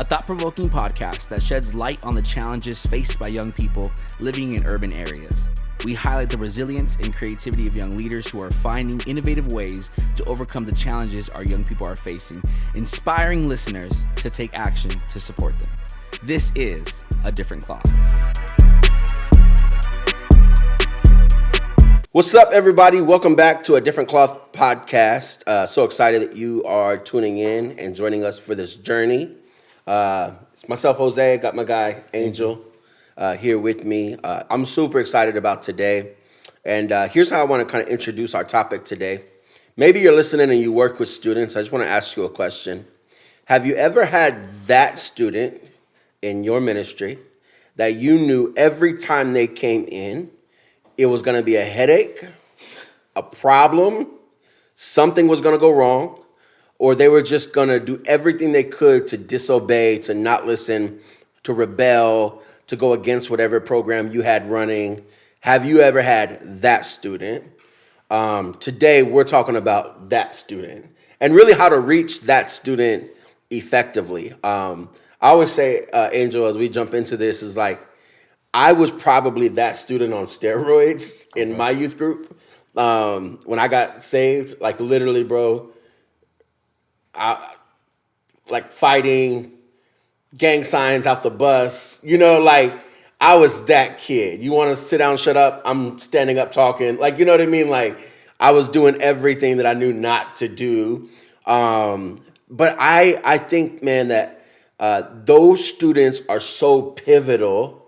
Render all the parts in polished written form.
thought-provoking podcast that sheds light on the challenges faced by young people living in urban areas. We highlight the resilience and creativity of young leaders who are finding innovative ways to overcome the challenges our young people are facing, inspiring listeners to take action to support them. This is A Different Cloth. What's up, everybody? Welcome back to A Different Cloth podcast. So excited that you are tuning in and joining us for this journey. It's myself, Jose. Got my guy, Angel, here with me. I'm super excited about today. And here's how I want to kind of introduce our topic today. Maybe you're listening and you work with students. I just want to ask you a question. Have you ever had that student in your ministry that you knew every time they came in, it was going to be a headache, a problem, something was going to go wrong, or they were just going to do everything they could to disobey, to not listen, to rebel, to go against whatever program you had running? Have you ever had that student? Today, we're talking about that student and really how to reach that student effectively. I always say, Angel, as we jump into this, is like, I was probably that student on steroids in my youth group. When I got saved, like literally, bro, like fighting, gang signs out the bus, like I was that kid. You want to sit down, shut up, I'm standing up talking. Like, you know what I mean? Like I was doing everything that I knew not to do. But I think, man, that those students are so pivotal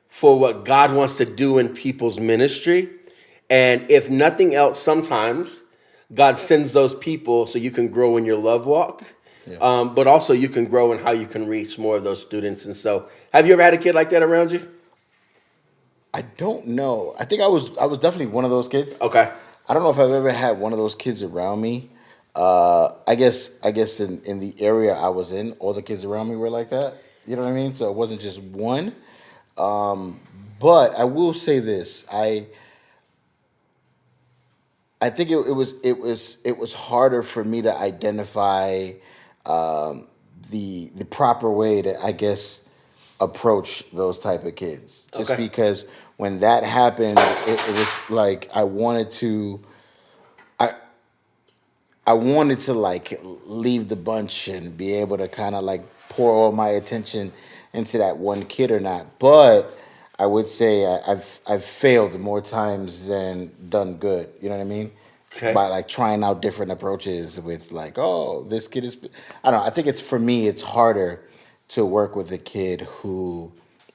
for what God wants to do in people's ministry. And if nothing else, sometimes God sends those people so you can grow in your love walk, but also you can grow in how you can reach more of those students. And so, have you ever had a kid like that around you? I don't know. I think I was definitely one of those kids. Okay. I don't know if I've ever had one of those kids around me. I guess in the area I was in, all the kids around me were like that. You know what I mean? So it wasn't just one. But I will say this: I think it was harder for me to identify the proper way to, I guess, approach those type of kids. Just because when that happened, it was like I wanted to like leave the bunch and be able to kind of like pour all my attention into that one kid or not. But I would say I've failed more times than done good. You know what I mean? Okay. By like trying out different approaches with like, oh, this kid is, I don't know. I think for me, it's harder to work with a kid who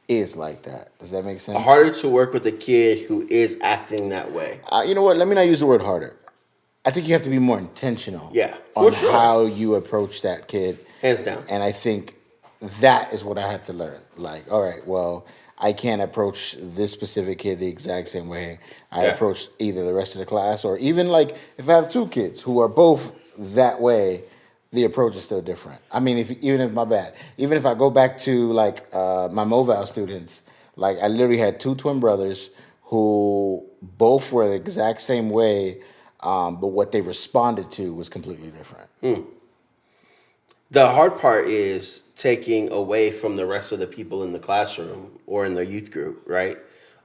is like that. Does that make sense? Harder to work with a kid who is acting that way. You know what? Let me not use the word harder. I think you have to be more intentional on how you approach that kid. Hands down. And I think that is what I had to learn. Like, all right, well, I can't approach this specific kid the exact same way I approach either the rest of the class, or even like if I have two kids who are both that way, the approach is still different. I mean, even if I go back to like my Moval students, like I literally had two twin brothers who both were the exact same way, but what they responded to was completely different. The hard part is taking away from the rest of the people in the classroom or in their youth group, right?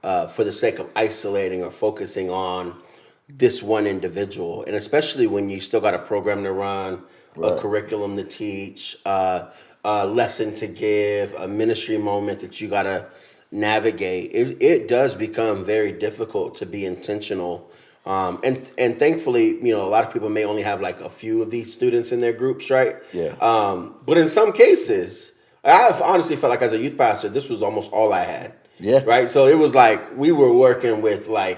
For the sake of isolating or focusing on this one individual. And especially when you still got a program to run, a curriculum to teach, a lesson to give, a ministry moment that you got to navigate. It does become very difficult to be intentional. And thankfully, a lot of people may only have like a few of these students in their groups, right? Yeah. But in some cases, I honestly felt like as a youth pastor, this was almost all I had. Yeah. Right. So it was like we were working with like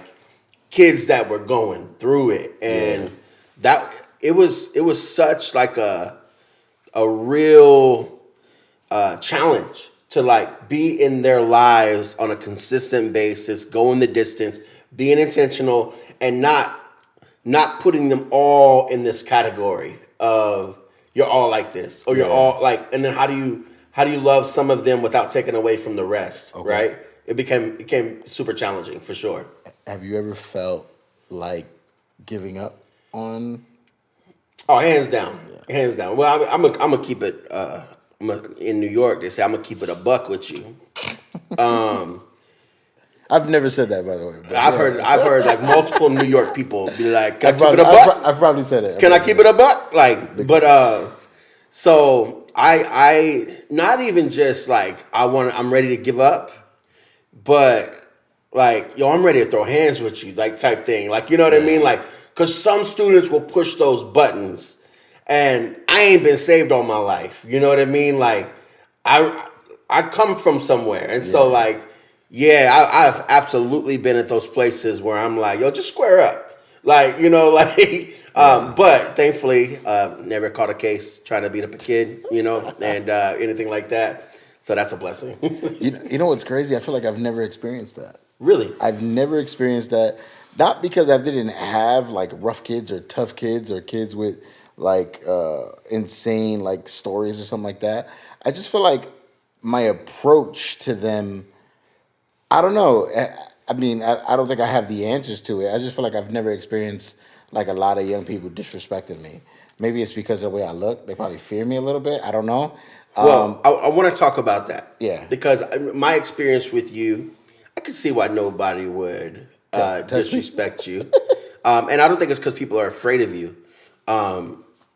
kids that were going through it, and that it was such like a real challenge to like be in their lives on a consistent basis, going the distance, being intentional, and not putting them all in this category of you're all like this or you're all like, and then how do you love some of them without taking away from the rest, right? It became super challenging for sure. Have you ever felt like giving up on? Oh, hands down, hands down. Well, I'm gonna keep it in New York, they say I'm gonna keep it a buck with you. I've never said that, by the way. I've heard like multiple New York people be like, "Can I keep it a buck?" I've probably said it. Can I keep it a buck? Like, so I not even just like I'm ready to give up, but like, yo, I'm ready to throw hands with you, like type thing. Like, you know what I mean? Like, cause some students will push those buttons, and I ain't been saved all my life. You know what I mean? Like, I come from somewhere, and so like. Yeah, I've absolutely been at those places where I'm like, yo, just square up. Like, you know, like, but thankfully, never caught a case trying to beat up a kid, you know, and anything like that. So that's a blessing. You know what's crazy? I feel like I've never experienced that. Really? I've never experienced that. Not because I didn't have like rough kids or tough kids or kids with like insane like stories or something like that. I just feel like my approach to them, I don't know. I mean, I don't think I have the answers to it. I just feel like I've never experienced like a lot of young people disrespecting me. Maybe it's because of the way I look. They probably fear me a little bit. I don't know. Well, I want to talk about that. Yeah. Because my experience with you, I can see why nobody would disrespect you. And I don't think it's because people are afraid of you.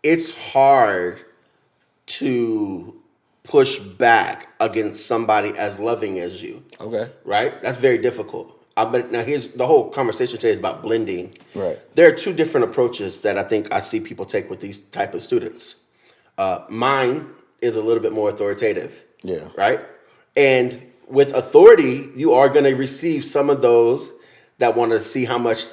It's hard to push back against somebody as loving as you. Okay. Right? That's very difficult. But now here's the whole conversation today is about blending. Right. There are two different approaches that I think I see people take with these type of students. Mine is a little bit more authoritative. Yeah. Right? And with authority, you are going to receive some of those that want to see how much,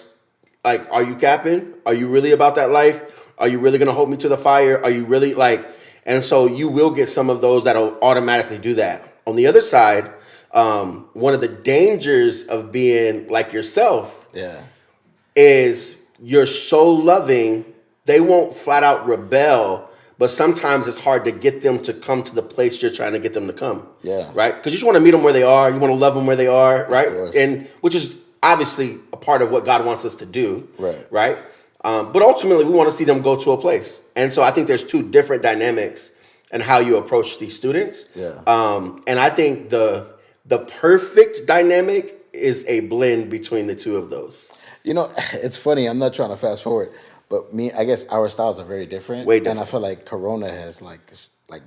like, are you capping? Are you really about that life? Are you really going to hold me to the fire? Are you really like, and so you will get some of those that'll automatically do that. On the other side, one of the dangers of being like yourself is you're so loving, they won't flat out rebel, but sometimes it's hard to get them to come to the place you're trying to get them to come. Yeah. Right? Because you just want to meet them where they are. You want to love them where they are, right? And which is obviously a part of what God wants us to do. Right. Right? But ultimately, we want to see them go to a place. And so I think there's two different dynamics in how you approach these students. Yeah. And I think the perfect dynamic is a blend between the two of those. You know, it's funny. I'm not trying to fast forward, but I guess our styles are very different. Way different. And I feel like Corona has like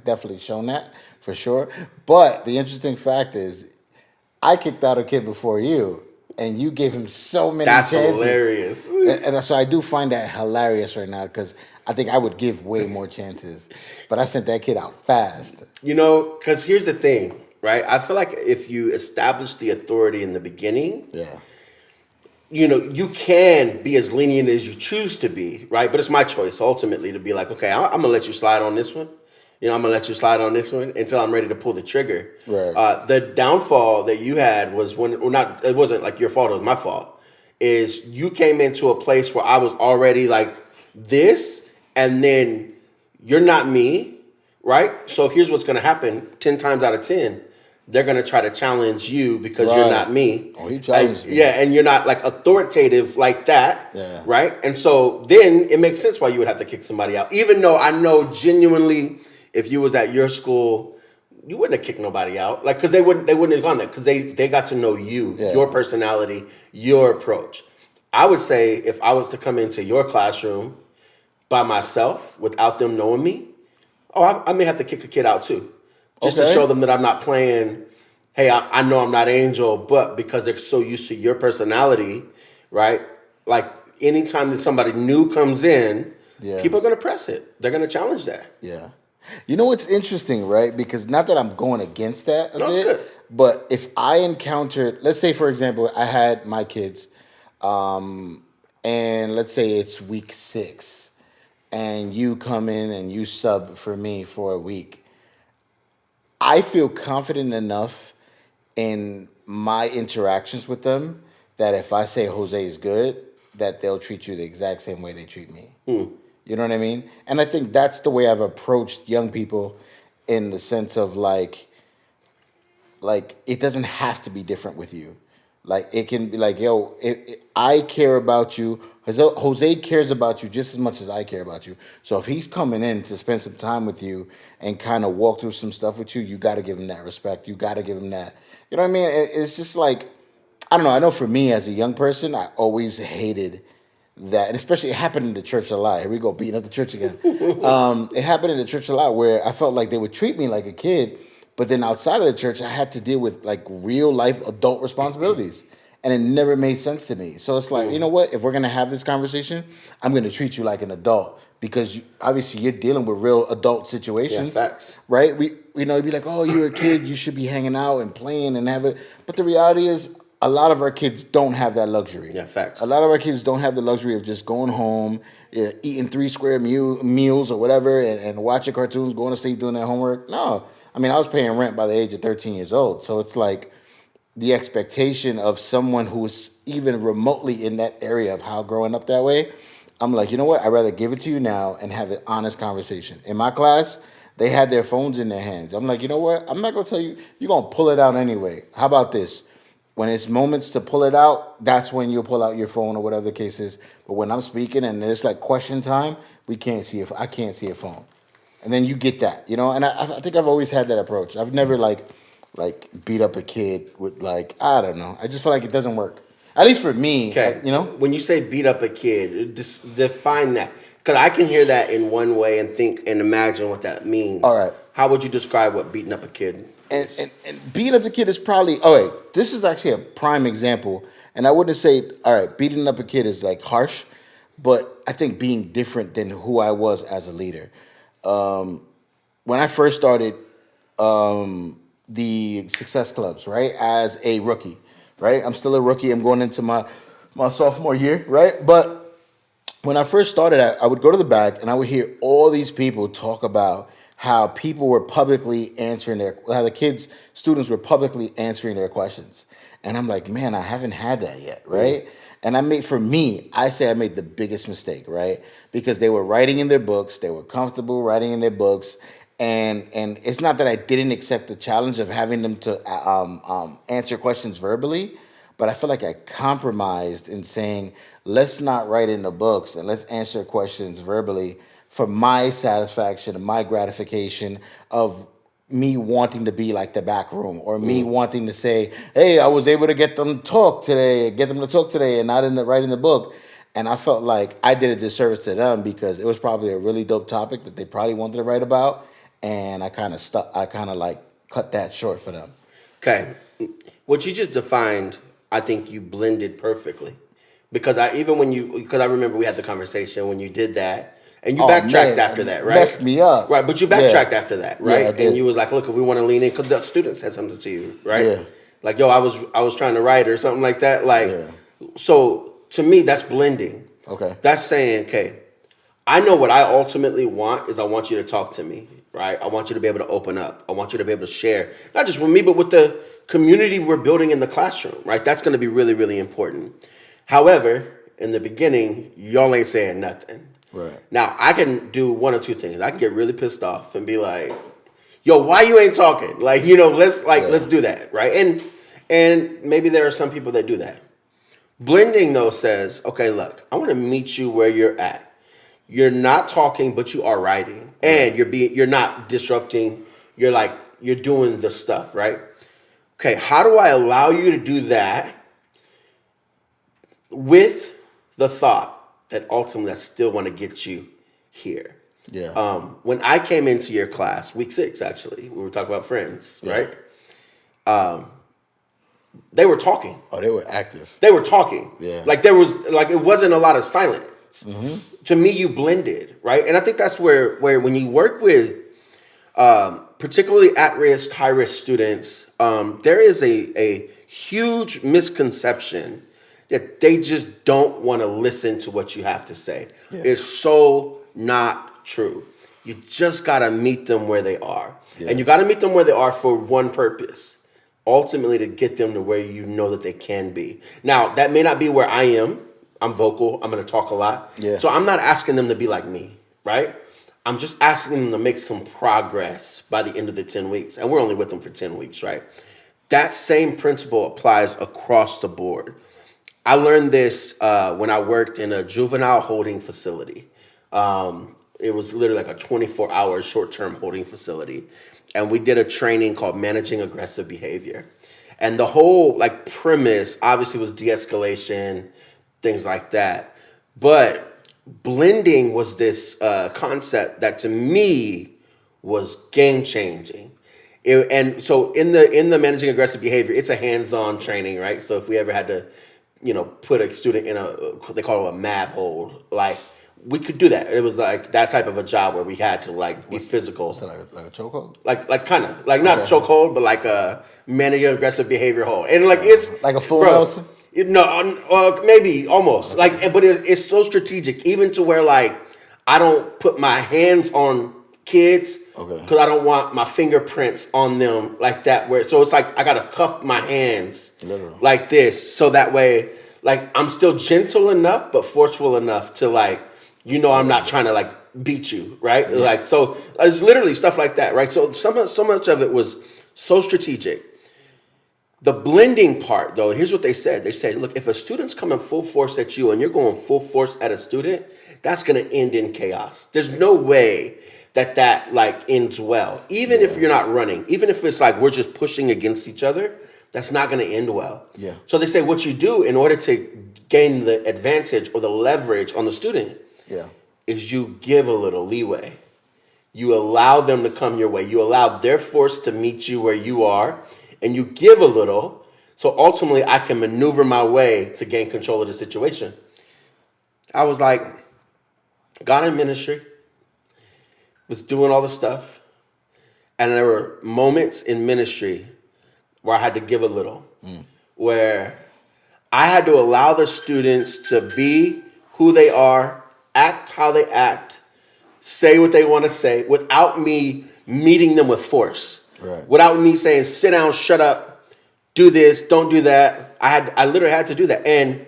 definitely shown that for sure. But the interesting fact is, I kicked out a kid before you, and you gave him so many chances. That's hilarious. And so I do find that hilarious right now because I think I would give way more chances. But I sent that kid out fast. You know, because here's the thing, right? I feel like if you establish the authority in the beginning, you know, you can be as lenient as you choose to be, right? But it's my choice ultimately to be like, okay, I'm going to let you slide on this one. You know, I'm going to let you slide on this one until I'm ready to pull the trigger. Right. The downfall that you had was it wasn't like your fault, it was my fault, is you came into a place where I was already like this, and then you're not me, right? So here's what's going to happen 10 times out of 10. They're going to try to challenge you because you're not me. Oh, he challenged me. Yeah, and you're not like authoritative like that, right? And so then it makes sense why you would have to kick somebody out. Even though I know genuinely if you was at your school, you wouldn't have kicked nobody out. Like, because they wouldn't have gone there because they got to know you, your personality, your approach. I would say if I was to come into your classroom by myself without them knowing me, I may have to kick a kid out too. Just to show them that I'm not playing, hey, I know I'm not Angel, but because they're so used to your personality, right? Like anytime that somebody new comes in, people are going to press it. They're going to challenge that. Yeah. You know what's interesting, right? Because not that I'm going against that a bit, good. but if I encountered, let's say, for example, I had my kids, and let's say it's week 6, and you come in and you sub for me for a week, I feel confident enough in my interactions with them that if I say Jose is good, that they'll treat you the exact same way they treat me. You know what I mean? And I think that's the way I've approached young people in the sense of like it doesn't have to be different with you. Like it can be like, yo, I care about you. Jose cares about you just as much as I care about you. So if he's coming in to spend some time with you and kind of walk through some stuff with you, you got to give him that respect. You got to give him that. You know what I mean? It's just like, I don't know. I know for me as a young person, I always hated that, and especially it happened in the church a lot. Here we go, beating up the church again. It happened in the church a lot where I felt like they would treat me like a kid, but then outside of the church, I had to deal with like real life adult responsibilities, and it never made sense to me. So it's like, you know what? If we're gonna have this conversation, I'm gonna treat you like an adult because obviously you're dealing with real adult situations, facts. right? You'd be like, oh, you're a kid, you should be hanging out and playing and having. But the reality is, a lot of our kids don't have that luxury. Yeah, facts. A lot of our kids don't have the luxury of just going home, eating 3 square meals or whatever, and watching cartoons, going to sleep, doing their homework. No. I mean, I was paying rent by the age of 13 years old. So it's like the expectation of someone who's even remotely in that area of how growing up that way, I'm like, you know what? I'd rather give it to you now and have an honest conversation. In my class, they had their phones in their hands. I'm like, you know what? I'm not going to tell you. You're going to pull it out anyway. How about this? When it's moments to pull it out, that's when you'll pull out your phone or whatever the case is. But when I'm speaking and it's like question time, I can't see a phone. And then you get that, you know? And I think I've always had that approach. I've never like beat up a kid with like, I don't know. I just feel like it doesn't work. At least for me, Okay. you know? When you say beat up a kid, define that. Because I can hear that in one way and think and imagine what that means. All right. How would you describe what beating up a kid is? And beating up the kid is probably, this is actually a prime example. And I wouldn't say, all right, beating up a kid is like harsh, but I think being different than who I was as a leader. When I first started the success clubs, right, as a rookie, right? I'm still a rookie. I'm going into my sophomore year, right? But when I first started, I would go to the back and I would hear all these people talk about how people were publicly how the students were publicly answering their questions. And I'm like, man, I haven't had that yet, right? And I made the biggest mistake, right? Because they were writing in their books, they were comfortable writing in their books, and it's not that I didn't accept the challenge of having them to answer questions verbally, but I feel like I compromised in saying, let's not write in the books and let's answer questions verbally for my satisfaction and my gratification of me wanting to be like the back room or me wanting to say, hey, I was able to get them to talk today and not write in the book. And I felt like I did a disservice to them because it was probably a really dope topic that they probably wanted to write about. And I kind of like cut that short for them. Okay. What you just defined, I think you blended perfectly. Because I remember we had the conversation when you did that. And you backtracked after that, right? Messed me up. Right, but you backtracked after that, right? Yeah, I did. And you was like, look, if we want to lean in, because the student said something to you, right? Yeah. Like, yo, I was trying to write or something like that. Like, So to me, that's blending. Okay. That's saying, okay, I know what I ultimately want is I want you to talk to me, right? I want you to be able to open up. I want you to be able to share, not just with me, but with the community we're building in the classroom, right? That's going to be really, really important. However, in the beginning, y'all ain't saying nothing. Right. Now, I can do one or two things. I can get really pissed off and be like, yo, why you ain't talking? Like, let's do that, right? And maybe there are some people that do that. Blending, though, says, okay, look, I want to meet you where you're at. You're not talking, but you are writing. And you're not disrupting. You're doing the stuff, right? Okay, how do I allow you to do that with the thought that ultimately I still want to get you here? Yeah. When I came into your class, week 6, actually, we were talking about friends, right? They were talking. Oh, they were active. They were talking. Yeah. It wasn't a lot of silence. Mm-hmm. To me, you blended, right? And I think that's where when you work with particularly at-risk, high-risk students, there is a huge misconception that they just don't want to listen to what you have to say. Yeah. It's so not true. You just got to meet them where they are. Yeah. And you got to meet them where they are for one purpose, ultimately to get them to where you know that they can be. Now, that may not be where I am. I'm vocal. I'm going to talk a lot. Yeah. So I'm not asking them to be like me, right? I'm just asking them to make some progress by the end of the 10 weeks. And we're only with them for 10 weeks, right? that same principle applies across the board. I learned this when I worked in a juvenile holding facility. It was literally like a 24-hour short-term holding facility. And we did a training called Managing Aggressive Behavior. And the whole like premise obviously was de-escalation, things like that. But blending was this concept that to me was game-changing. And so in the managing aggressive behavior, it's a hands-on training, right? So if we ever had to, put a student in they call it a MAB hold, like we could do that. It was like that type of a job where we had to like be physical. What's that, like a chokehold? Like kind of like not chokehold, but like a managing aggressive behavior hold, and like it's like a full Nelson. Maybe almost like, but it's so strategic, even to where like I don't put my hands on kids because I don't want my fingerprints on them like that. Where so it's like I gotta cuff my hands like this, so that way like I'm still gentle enough but forceful enough to like I'm not trying to like beat you, right? Yeah. Like so it's literally stuff like that, right? So much of it was so strategic. The blending part, though, here's what they said. They said, look, if a student's coming full force at you and you're going full force at a student, that's going to end in chaos. There's no way that like ends well. Even if you're not running, even if it's like we're just pushing against each other, that's not going to end well. Yeah. So they say what you do in order to gain the advantage or the leverage on the student is you give a little leeway. You allow them to come your way. You allow their force to meet you where you are. And you give a little, so ultimately I can maneuver my way to gain control of the situation. I was like, got in ministry, was doing all the stuff, and there were moments in ministry where I had to give a little, where I had to allow the students to be who they are, act how they act, say what they want to say, without me meeting them with force. Right. Without me saying, sit down, shut up, do this, don't do that. I literally had to do that. And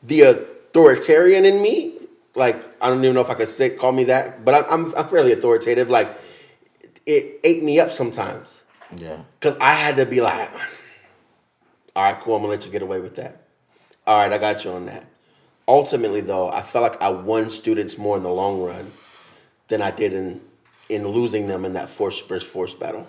the authoritarian in me, like, I don't even know if I could call me that, but I'm fairly authoritative. Like, it ate me up sometimes. Yeah. Because I had to be like, all right, cool, I'm going to let you get away with that. All right, I got you on that. Ultimately, though, I felt like I won students more in the long run than I did in losing them in that force versus force battle.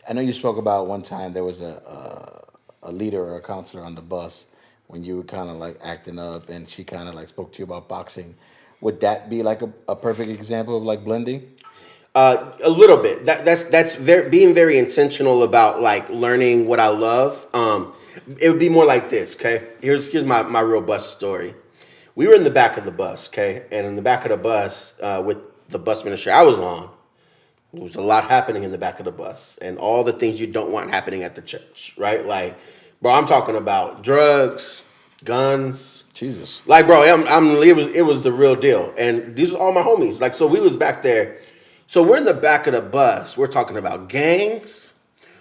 I know you spoke about one time there was a leader or a counselor on the bus when you were kind of like acting up, and she kind of like spoke to you about boxing. Would that be like a perfect example of like blending? A little bit. That's being very intentional about like learning what I love. It would be more like this. Okay, here's my real bus story. We were in the back of the bus. Okay, and in the back of the bus with the bus ministry I was on. There was a lot happening in the back of the bus and all the things you don't want happening at the church, right? Like, bro, I'm talking about drugs, guns. Jesus. Like, bro, it was the real deal. And these were all my homies. Like, so we was back there. So we're in the back of the bus. We're talking about gangs.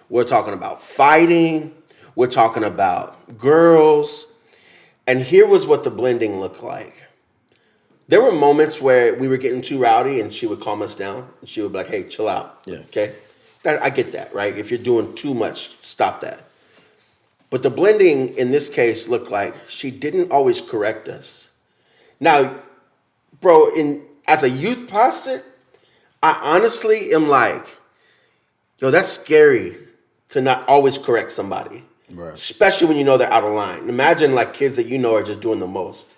We're talking about fighting. We're talking about girls. And here was what the blending looked like. There were moments where we were getting too rowdy and she would calm us down. And she would be like, hey, chill out. Yeah. Okay? I get that, right? If you're doing too much, stop that. But the blending in this case looked like she didn't always correct us. Now, bro, as a youth pastor, I honestly am like, yo, that's scary to not always correct somebody. Right. Especially when you know they're out of line. Imagine like kids that you know are just doing the most.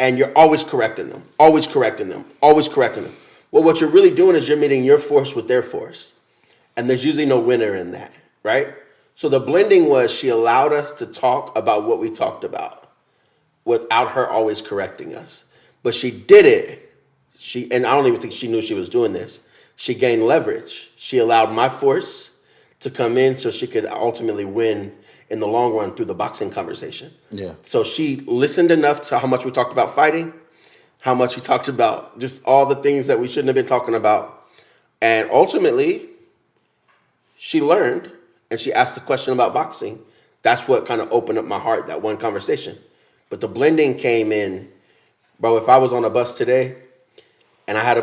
And you're always correcting them, always correcting them, always correcting them. Well, what you're really doing is you're meeting your force with their force. And there's usually no winner in that, right? So the blending was she allowed us to talk about what we talked about without her always correcting us. But she did it. And I don't even think she knew she was doing this. She gained leverage. She allowed my force to come in so she could ultimately win in the long run through the boxing conversation. Yeah. So she listened enough to how much we talked about fighting, how much we talked about just all the things that we shouldn't have been talking about. And ultimately, she learned and she asked the question about boxing. That's what kind of opened up my heart, that one conversation. But the blending came in, bro, if I was on a bus today and I had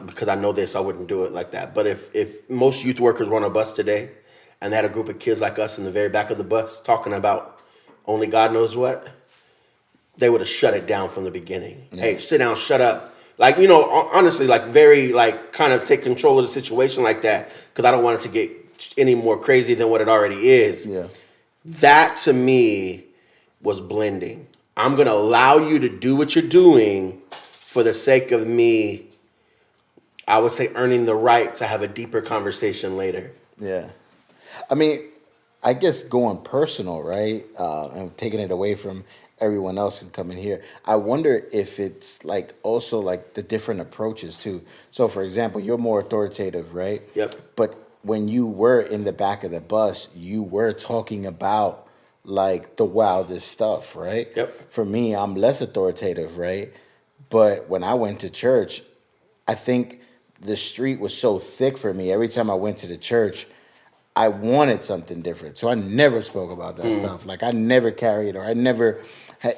because I know this, I wouldn't do it like that. But if most youth workers were on a bus today and they had a group of kids like us in the very back of the bus talking about only God knows what, they would have shut it down from the beginning. Yeah. Hey, sit down, shut up. Like, you know, honestly, like very, like kind of take control of the situation like that, because I don't want it to get any more crazy than what it already is. Yeah. That to me was blending. I'm going to allow you to do what you're doing for the sake of me, I would say, earning the right to have a deeper conversation later. Yeah. I mean, I guess going personal, right? And taking it away from everyone else and coming here. I wonder if it's like also like the different approaches too. So for example, you're more authoritative, right? Yep. But when you were in the back of the bus, you were talking about like the wildest stuff, right? Yep. For me, I'm less authoritative, right? But when I went to church, I think the street was so thick for me. Every time I went to the church, I wanted something different. So I never spoke about that stuff. Like I never carried or I never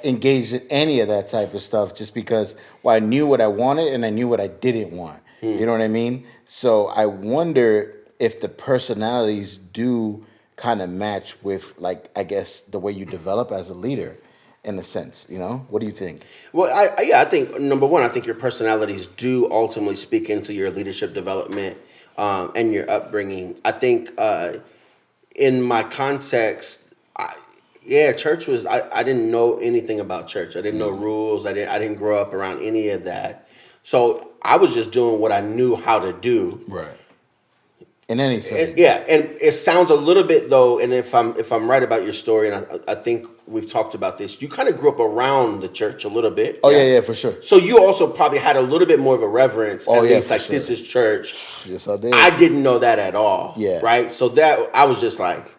engaged in any of that type of stuff just because, well, I knew what I wanted and I knew what I didn't want. You know what I mean? So I wonder if the personalities do kind of match with, like, I guess, the way you develop as a leader in a sense, you know? What do you think? Well, I think, number one, I think your personalities do ultimately speak into your leadership development and your upbringing. I think in my context, church was, I didn't know anything about church. I didn't know rules. I didn't grow up around any of that. So I was just doing what I knew how to do. Right. In any setting. And it sounds a little bit though, and if I'm right about your story, and I think we've talked about this, you kind of grew up around the church a little bit. Oh yeah, for sure. So you also probably had a little bit more of a reverence. Oh yeah, least, like sure. This is church. Yes, I did. I didn't know that at all. Yeah. Right. So that I was just like,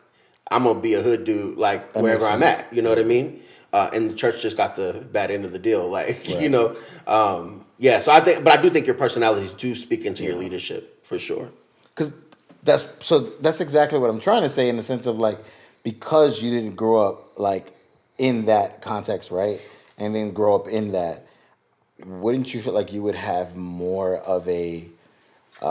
I'm gonna be a hood dude, like That wherever makes I'm sense. at. You know what I mean? And the church just got the bad end of the deal. Like Right. you know, So I do think your personalities do speak into your leadership for sure. Because that's exactly what I'm trying to say in the sense of like, because you didn't grow up like in that context, right? And then grow up in that, wouldn't you feel like you would have more of a, I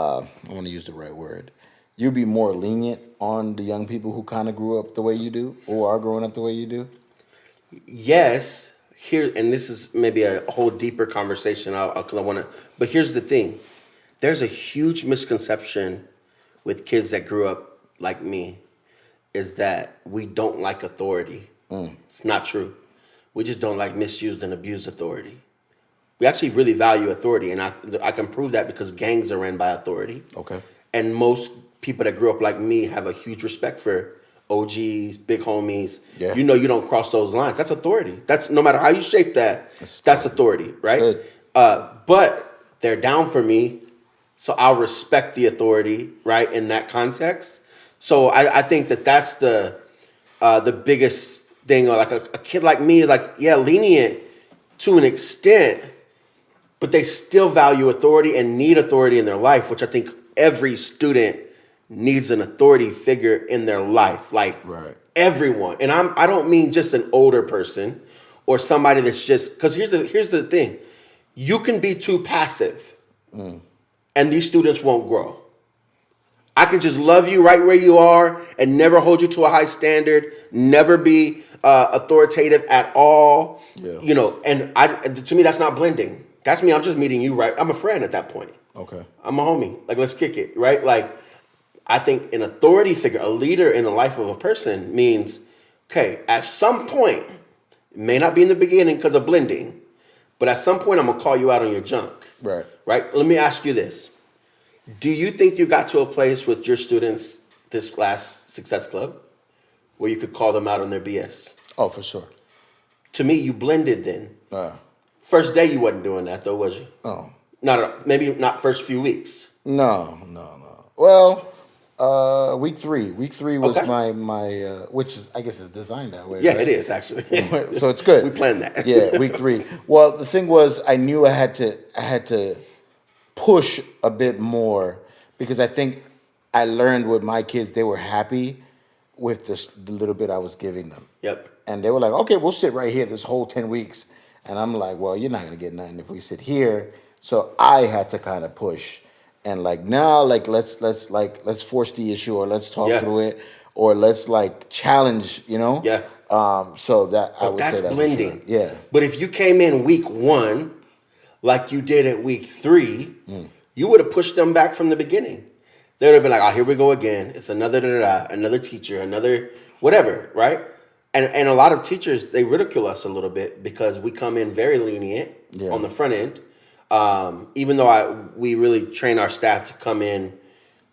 want to use the right word, you'd be more lenient on the young people who kind of grew up the way you do or are growing up the way you do? Yes, here, and this is maybe a whole deeper conversation. But here's the thing: there's a huge misconception with kids that grew up like me, is that we don't like authority. It's not true. We just don't like misused and abused authority. We actually really value authority, and I can prove that because gangs are ran by authority. Okay. And most people that grew up like me have a huge respect for OGs, big homies. Yeah. You know you don't cross those lines. That's authority. That's no matter how you shape that, that's authority, right? But they're down for me, so I'll respect the authority, right, in that context. So I think that's the biggest thing. Or like a kid like me is like, yeah, lenient to an extent, but they still value authority and need authority in their life, which I think every student needs an authority figure in their life, like everyone. And I don't mean just an older person or somebody that's just, because here's the thing, you can be too passive, and these students won't grow. I can just love you right where you are and never hold you to a high standard, never be authoritative at all. Yeah. You know, and to me that's not blending. That's me. I'm just meeting you, right? I'm a friend at that point. Okay. I'm a homie. Like, let's kick it, right? Like, I think an authority figure, a leader in the life of a person means, okay, at some point, it may not be in the beginning because of blending, but at some point I'm gonna call you out on your junk. Right. Right? Let me ask you this. Do you think you got to a place with your students this last Success Club where you could call them out on their BS? Oh, for sure. To me, you blended then. First day you wasn't doing that though, was you? Oh. Maybe not first few weeks. No. Well, week 3. Week 3 was Okay. my which is, I guess, is designed that way. Yeah, right? it is actually. So it's good. We planned that. Yeah, week 3. Well, the thing was, I knew I had to push a bit more because I think I learned with my kids, they were happy with the little bit I was giving them. Yep. And they were like, okay, we'll sit right here this whole 10 weeks. And I'm like, well, you're not going to get nothing if we sit here. So I had to kind of push and like, now, like, let's force the issue or let's talk through it. or let's like challenge, Yeah. So that I But would that's say that's blending. For sure. Yeah. But if you came in week 1 like you did at week 3, you would have pushed them back from the beginning. They would have been like, "Oh, here we go again. It's another another teacher, another whatever, right?" And a lot of teachers, they ridicule us a little bit because we come in very lenient on the front end. Even though we really train our staff to come in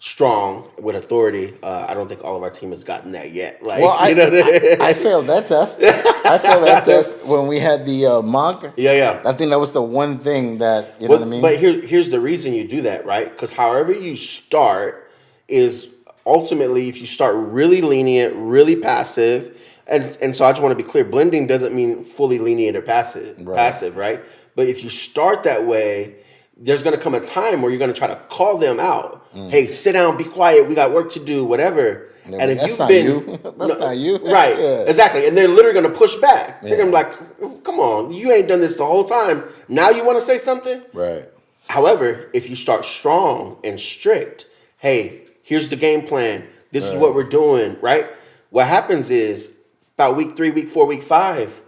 strong with authority. I don't think all of our team has gotten that yet. Like, Well, you know what I mean? I failed that test. I failed that test when we had the mock. Yeah. I think that was the one thing that know Well, what I mean. but here's the reason you do that, right? Because however you start is ultimately if you start really lenient, really passive, and so I just want to be clear, blending doesn't mean fully lenient or passive, right? But if you start that way, there's going to come a time where you're going to try to call them out. Hey, sit down, be quiet. We got work to do, whatever. And if that's you've not been, you. That's not you. Right? Yeah. Exactly. And they're literally going to push back. They're Yeah. going to be like, "Come on, you ain't done this the whole time. Now you want to say something?" Right. However, if you start strong and strict, hey, here's the game plan. This is what we're doing, right? What happens is about week 3, week 4, week 5,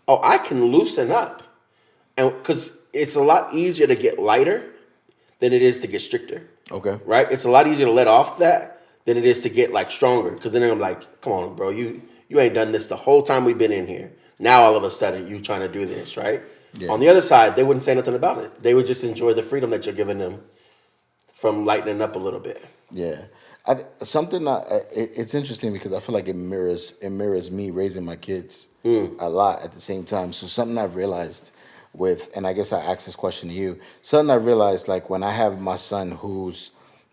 oh, I can loosen up, and because it's a lot easier to get lighter than it is to get stricter. Okay. Right? It's a lot easier to let off that than it is to get like stronger. Because then I'm like, come on, bro, you ain't done this the whole time we've been in here. Now all of a sudden you trying to do this, right? Yeah. On the other side, they wouldn't say nothing about it. They would just enjoy the freedom that you're giving them from lightening up a little bit. Yeah. It's interesting because I feel like it mirrors me raising my kids a lot at the same time. So something I've realized and I guess I asked this question to you. Something I realized, like when I have my son who's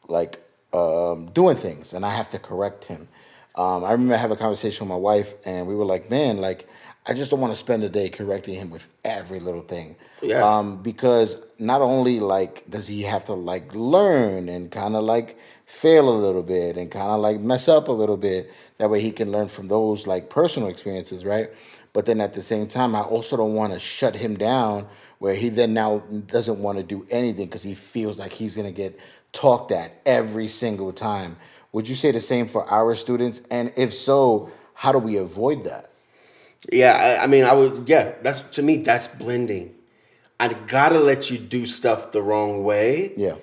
like doing things and I have to correct him. I remember I had a conversation with my wife and we were like, man, like I just don't want to spend the day correcting him with every little thing. Yeah. Because not only like does he have to like learn and kind of like fail a little bit and kind of like mess up a little bit, that way he can learn from those like personal experiences, right? But then at the same time, I also don't want to shut him down where he then now doesn't want to do anything because he feels like he's going to get talked at every single time. Would you say the same for our students? And if so, how do we avoid that? Yeah, I mean, I would. Yeah, to me, that's blending. I gotta let you do stuff the wrong way. Yeah.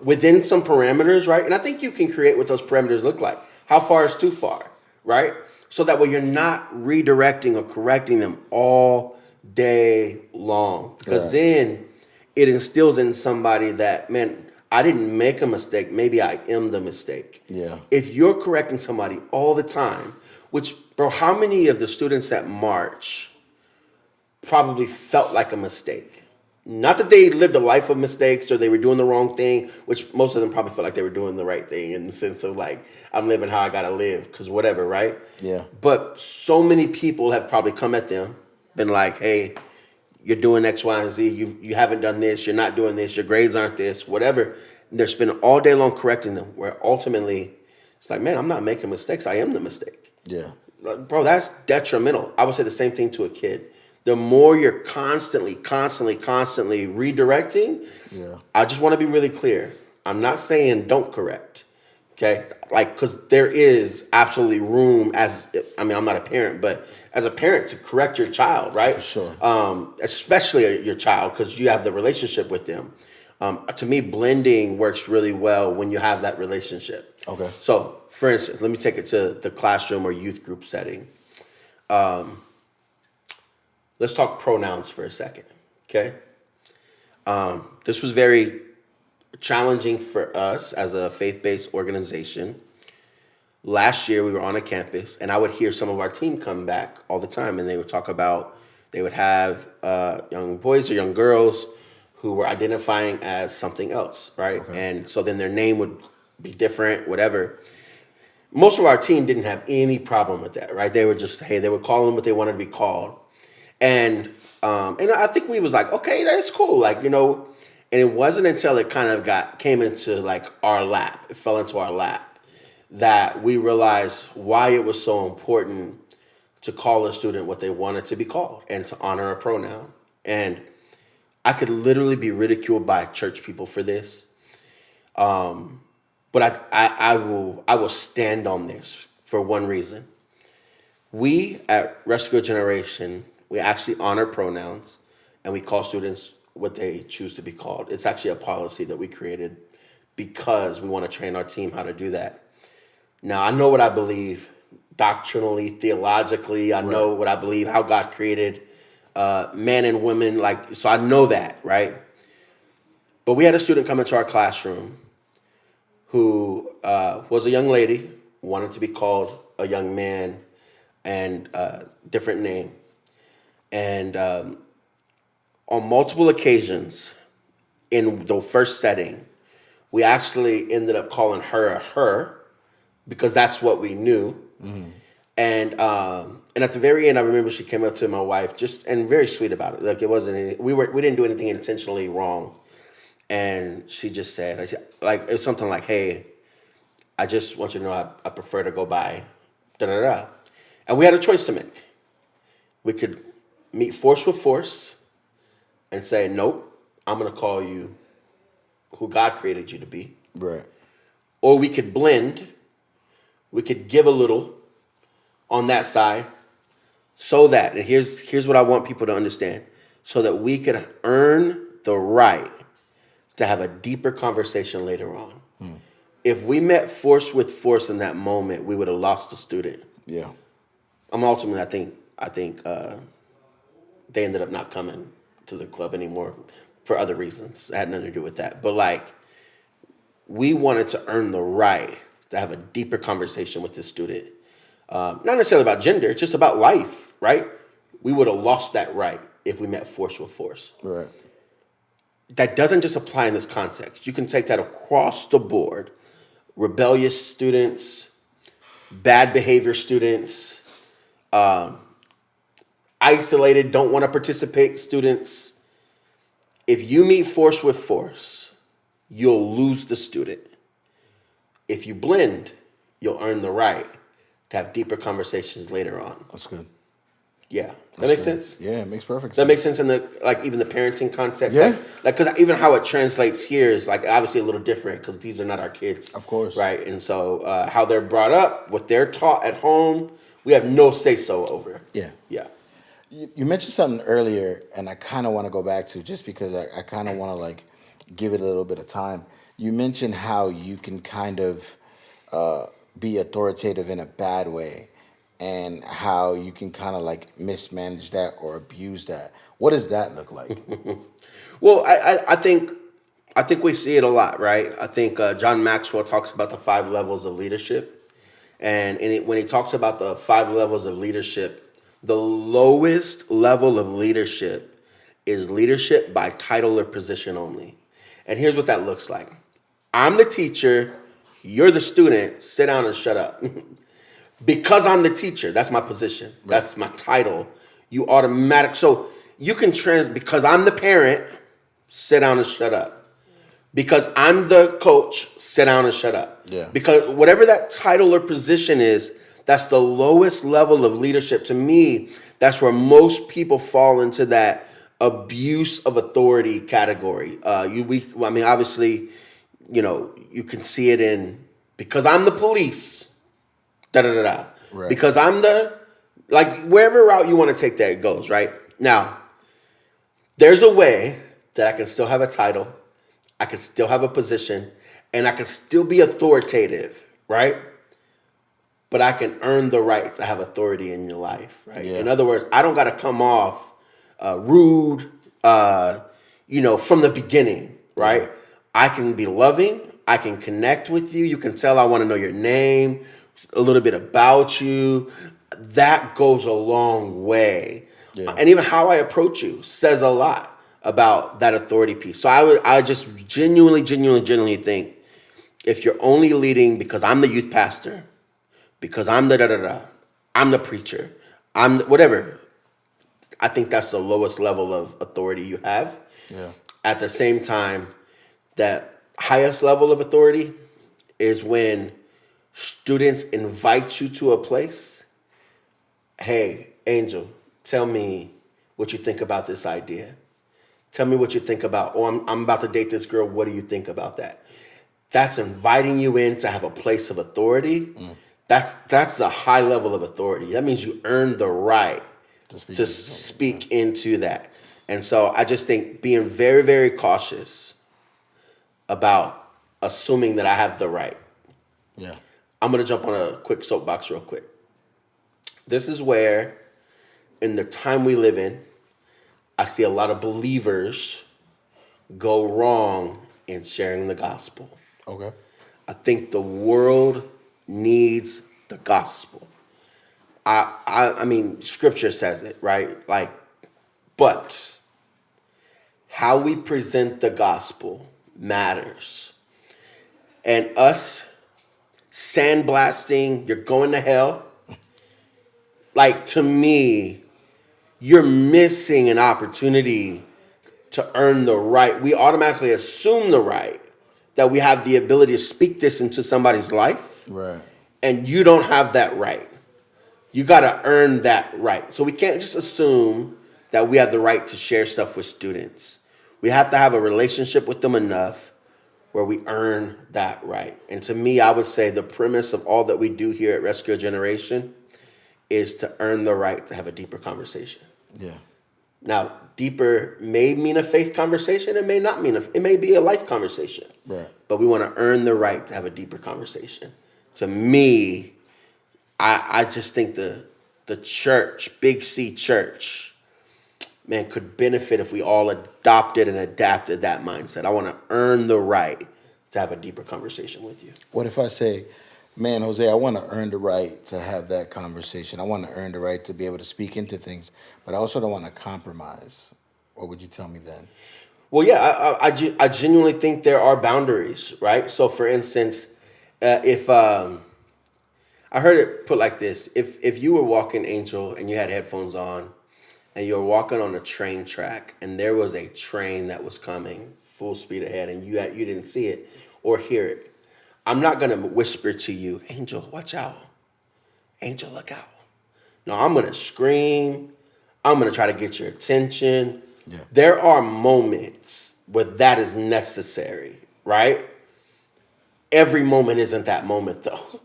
Within some parameters, right? And I think you can create what those parameters look like. How far is too far, right? So that way you're not redirecting or correcting them all day long. Because then it instills in somebody that, man, I didn't make a mistake. Maybe I am the mistake. Yeah. If you're correcting somebody all the time, which, bro, how many of the students at March probably felt like a mistake? Not that they lived a life of mistakes or they were doing the wrong thing, which most of them probably felt like they were doing the right thing in the sense of like, I'm living how I gotta live, because whatever, right? Yeah. But so many people have probably come at them, been like, hey, you're doing X, Y, and Z. You haven't done this. You're not doing this. Your grades aren't this, whatever. And they're spending all day long correcting them, where ultimately it's like, man, I'm not making mistakes. I am the mistake. Yeah. Bro, that's detrimental. I would say the same thing to a kid. The more you're constantly redirecting, I just want to be really clear. I'm not saying don't correct, okay? Like, because there is absolutely room I'm not a parent, but as a parent to correct your child, right? For sure. Especially your child, because you have the relationship with them. To me, blending works really well when you have that relationship. Okay. So, for instance, let me take it to the classroom or youth group setting. Let's talk pronouns for a second, okay? This was very challenging for us as a faith-based organization. Last year, we were on a campus, and I would hear some of our team come back all the time, and they would talk about, they would have young boys or young girls who were identifying as something else, right? Okay. And so then their name would be different, whatever. Most of our team didn't have any problem with that, right? They were just, hey, they would call them what they wanted to be called. And I think we was like, okay, that's cool. Like, and it wasn't until it kind of came into like our lap, it fell into our lap, that we realized why it was so important to call a student what they wanted to be called and to honor a pronoun. And I could literally be ridiculed by church people for this. But I will stand on this for one reason. We at Rescue Generation, we actually honor pronouns, and we call students what they choose to be called. It's actually a policy that we created because we want to train our team how to do that. Now, I know what I believe doctrinally, theologically. I know what I believe, how God created men and women. So I know that, right? But we had a student come into our classroom who was a young lady, wanted to be called a young man, and different name. And on multiple occasions in the first setting, we actually ended up calling her a her because that's what we knew. Mm-hmm. And at the very end, I remember she came up to my wife and very sweet about it. Like it wasn't we didn't do anything intentionally wrong. And she just said, it was something like, "Hey, I just want you to know I prefer to go by da da da." And we had a choice to make. We could meet force with force and say, "Nope, I'm going to call you who God created you to be." Right. Or we could blend. We could give a little on that side so that, and here's what I want people to understand, so that we could earn the right to have a deeper conversation later on. If we met force with force in that moment, we would have lost the student. Yeah. Ultimately, I think they ended up not coming to the club anymore for other reasons. It had nothing to do with that. But we wanted to earn the right to have a deeper conversation with this student. Not necessarily about gender, it's just about life, right? We would have lost that right if we met force with force. Right. That doesn't just apply in this context. You can take that across the board. Rebellious students, bad behavior students, isolated, don't want to participate students. If you meet force with force, you'll lose the student. If you blend, you'll earn the right to have deeper conversations later on. That's good. Yeah. That makes sense? Yeah, it makes perfect sense. That makes sense in the even the parenting context. Yeah. Because even how it translates here is obviously a little different because these are not our kids. Of course. Right. And so how they're brought up, what they're taught at home, we have no say-so over. Yeah. Yeah. You mentioned something earlier, and I kind of want to go back to just because I kind of want to give it a little bit of time. You mentioned how you can kind of be authoritative in a bad way, and how you can kind of mismanage that or abuse that. What does that look like? Well, I think we see it a lot, right? I think John Maxwell talks about the 5 levels of leadership, and when he talks about the 5 levels of leadership, the lowest level of leadership is leadership by title or position only. And here's what that looks like. I'm the teacher, you're the student, sit down and shut up. Because I'm the teacher, that's my position. Right. That's my title. You automatic. So you can because I'm the parent, sit down and shut up. Because I'm the coach, sit down and shut up. Yeah. Because whatever that title or position is, that's the lowest level of leadership. To me, that's where most people fall into that abuse of authority category. Obviously, you can see it in because I'm the police. Da-da-da-da. Right. Because I'm wherever route you want to take that, it goes, right? Now, there's a way that I can still have a title, I can still have a position, and I can still be authoritative, right? But I can earn the right to have authority in your life, right? Yeah. In other words, I don't got to come off rude, from the beginning, right? Yeah. I can be loving, I can connect with you, you can tell I want to know your name, a little bit about you. That goes a long way. Yeah. And even how I approach you says a lot about that authority piece. So I just genuinely think if you're only leading because I'm the youth pastor, because I'm the da-da-da, I'm the preacher, I'm whatever, I think that's the lowest level of authority you have. Yeah. At the same time, that highest level of authority is when students invite you to a place. Hey, Angel, tell me what you think about this idea. Tell me what you think about, I'm about to date this girl. What do you think about that? That's inviting you in to have a place of authority. That's a high level of authority. That means you earn the right to speak into that. And so I just think being very, very cautious about assuming that I have the right. Yeah. I'm going to jump on a quick soapbox real quick. This is where, in the time we live in, I see a lot of believers go wrong in sharing the gospel. Okay. I think the world needs the gospel. I mean, scripture says it, right? Like, but how we present the gospel matters. And us sandblasting, you're going to hell, like, to me, you're missing an opportunity to earn the right. We automatically assume the right that we have the ability to speak this into somebody's life. Right. And you don't have that right. You got to earn that right. So we can't just assume that we have the right to share stuff with students. We have to have a relationship with them enough where we earn that right. And to me, I would say the premise of all that we do here at Rescue a Generation is to earn the right to have a deeper conversation. Yeah. Now, deeper may mean a faith conversation. It may not mean it may be a life conversation. Right. But we want to earn the right to have a deeper conversation. To me, I just think the church, Big C church, man, could benefit if we all adopted and adapted that mindset. I want to earn the right to have a deeper conversation with you. What if I say, man, Jose, I want to earn the right to have that conversation. I want to earn the right to be able to speak into things, but I also don't want to compromise. What would you tell me then? Well, yeah, I genuinely think there are boundaries, right? So, for instance, if I heard it put like this: if you were walking, Angel, and you had headphones on, and you were walking on a train track, and there was a train that was coming full speed ahead, and you didn't see it or hear it, I'm not gonna whisper to you, Angel, watch out. Angel, look out. No, I'm gonna scream. I'm gonna try to get your attention. Yeah. There are moments where that is necessary, right? Every moment isn't that moment, though.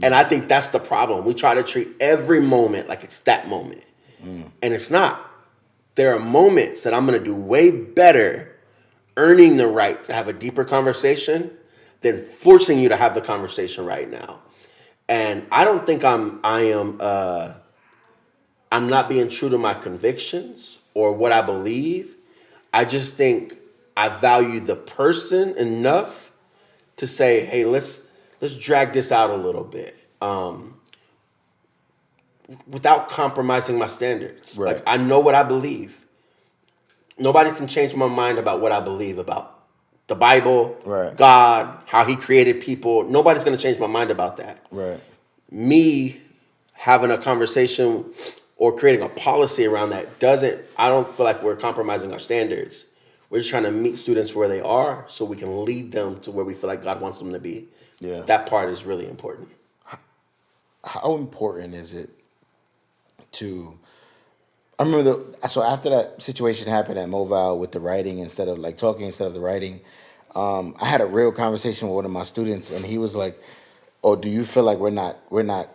And I think that's the problem. We try to treat every moment like it's that moment. And it's not. There are moments that I'm going to do way better earning the right to have a deeper conversation than forcing you to have the conversation right now. And I don't think I'm not being true to my convictions or what I believe. I just think I value the person enough to say, hey, let's drag this out a little bit, without compromising my standards. Right. Like, I know what I believe. Nobody can change my mind about what I believe about the Bible, Right. God, how he created people. Nobody's going to change my mind about that. Right. Me having a conversation or creating a policy around that I don't feel like we're compromising our standards. We're just trying to meet students where they are so we can lead them to where we feel like God wants them to be. Yeah. That part is really important. How important is it I remember so after that situation happened at Mobile with the writing instead of like talking instead of the writing, I had a real conversation with one of my students, and he was like, "Oh, do you feel like we're not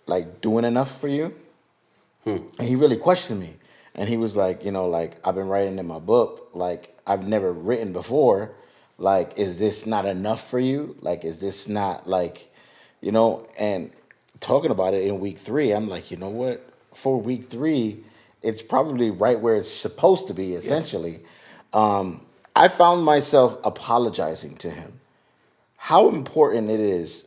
like doing enough for you?" And he really questioned me, and he was like, like, I've been writing in my book, like I've never written before, like, is this not enough for you? Like, is this not like, and talking about it in week 3, I'm like, you know what? For week 3, it's probably right where it's supposed to be, essentially. Yeah. I found myself apologizing to him. How important is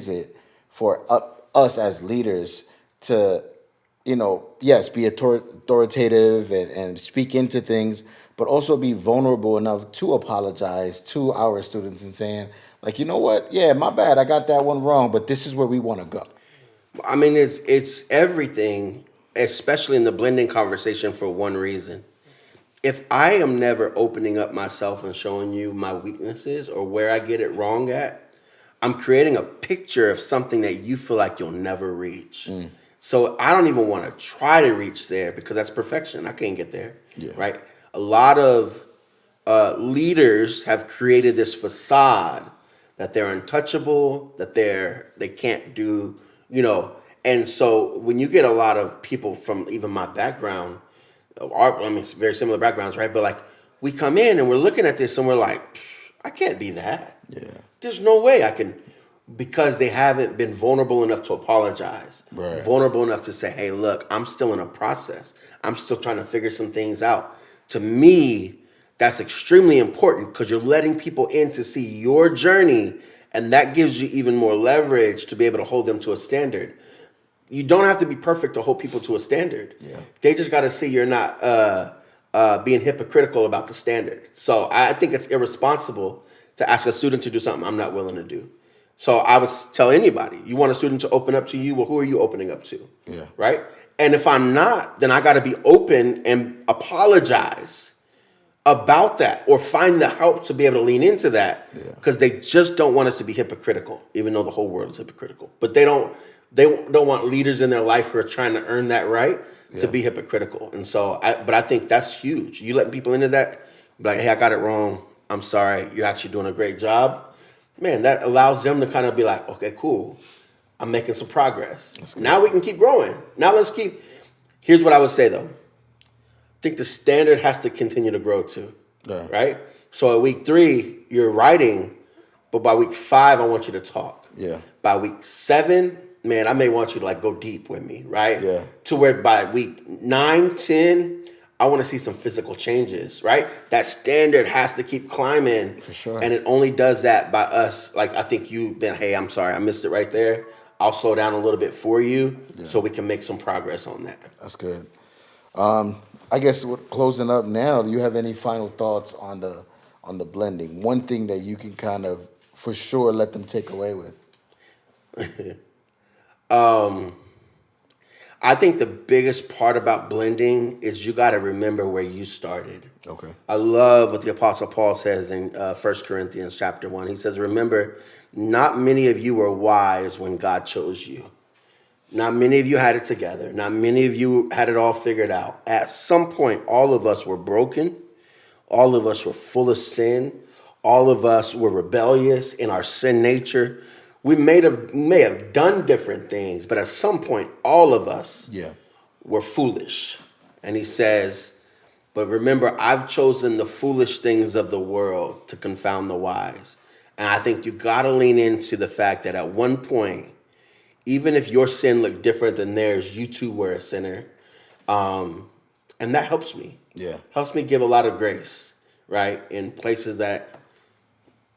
it for us as leaders to, yes, be authoritative and speak into things, but also be vulnerable enough to apologize to our students and saying, like, you know what? Yeah, my bad. I got that one wrong, but this is where we want to go. I mean, it's everything, especially in the blending conversation, for one reason. If I am never opening up myself and showing you my weaknesses or where I get it wrong at, I'm creating a picture of something that you feel like you'll never reach. So I don't even want to try to reach there because that's perfection. I can't get there, right? A lot of leaders have created this facade that they're untouchable, that they can't do, And so when you get a lot of people from even my background, it's very similar backgrounds, right? But like we come in and we're looking at this and we're like, I can't be that. Yeah. There's no way I can, because they haven't been vulnerable enough to apologize, Right. vulnerable enough to say, hey, look, I'm still in a process. I'm still trying to figure some things out. To me, that's extremely important because you're letting people in to see your journey, and that gives you even more leverage to be able to hold them to a standard. You don't have to be perfect to hold people to a standard. Yeah. They just got to see you're not being hypocritical about the standard. So I think it's irresponsible to ask a student to do something I'm not willing to do. So I would tell anybody, you want a student to open up to you, well, who are you opening up to? Yeah. Right? And if I'm not, then I got to be open and apologize about that or find the help to be able to lean into that, because they just don't want us to be hypocritical, even though the whole world is hypocritical. But they don't want leaders in their life who are trying to earn that right to be hypocritical. And so, I think that's huge. You letting people into that, be like, hey, I got it wrong. I'm sorry. You're actually doing a great job. Man, that allows them to kind of be like, okay, cool. I'm making some progress. Now we can keep growing. Now here's what I would say though. I think the standard has to continue to grow too, right? So at week 3, you're writing, but by week 5, I want you to talk. Yeah. By week 7, man, I may want you to like go deep with me, right? Yeah. To where by week 9, 10, I want to see some physical changes, right? That standard has to keep climbing. For sure. And it only does that by us. Like, I think you've been, hey, I'm sorry, I missed it right there. I'll slow down a little bit for you so we can make some progress on that. That's good. I guess closing up now, do you have any final thoughts on the blending? One thing that you can kind of, for sure, let them take away with. I think the biggest part about blending is you got to remember where you started. Okay. I love what the Apostle Paul says in 1 Corinthians chapter 1. He says, remember, not many of you were wise when God chose you. Not many of you had it together. Not many of you had it all figured out. At some point, all of us were broken. All of us were full of sin. All of us were rebellious in our sin nature. We may have done different things, but at some point, all of us were foolish. And he says, but remember, I've chosen the foolish things of the world to confound the wise. And I think you got to lean into the fact that at one point, even if your sin looked different than theirs, you too were a sinner. And that helps me. Yeah. Helps me give a lot of grace, right? In places that,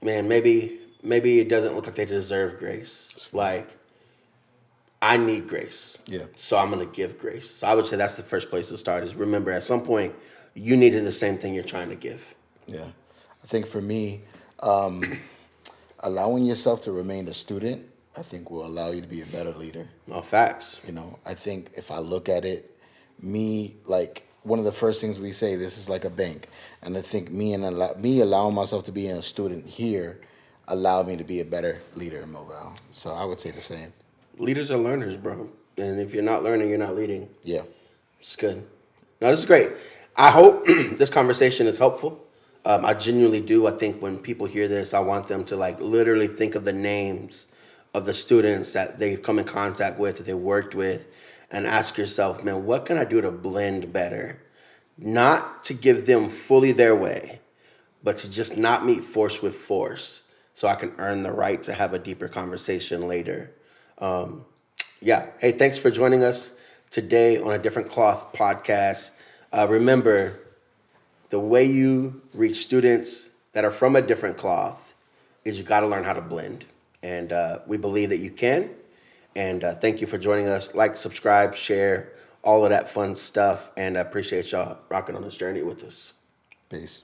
man, maybe it doesn't look like they deserve grace. Like, I need grace. Yeah. So I'm going to give grace. So I would say that's the first place to start is remember at some point you needed the same thing you're trying to give. Yeah. I think for me, allowing yourself to remain a student, I think will allow you to be a better leader. No, facts. I think if I look at it, like one of the first things we say, this is like a bank. And I think me allowing myself to be a student here allowed me to be a better leader in Mobile. So I would say the same. Leaders are learners, bro. And if you're not learning, you're not leading. Yeah. It's good. No, this is great. I hope this conversation is helpful. I genuinely do. I think when people hear this, I want them to like literally think of the names of the students that they've come in contact with, that they worked with, and ask yourself, man, what can I do to blend better? Not to give them fully their way, but to just not meet force with force so I can earn the right to have a deeper conversation later. Hey, thanks for joining us today on A Different Cloth podcast. Remember, the way you reach students that are from a different cloth is you got to learn how to blend. And we believe that you can. And thank you for joining us. Like, subscribe, share, all of that fun stuff. And I appreciate y'all rocking on this journey with us. Peace.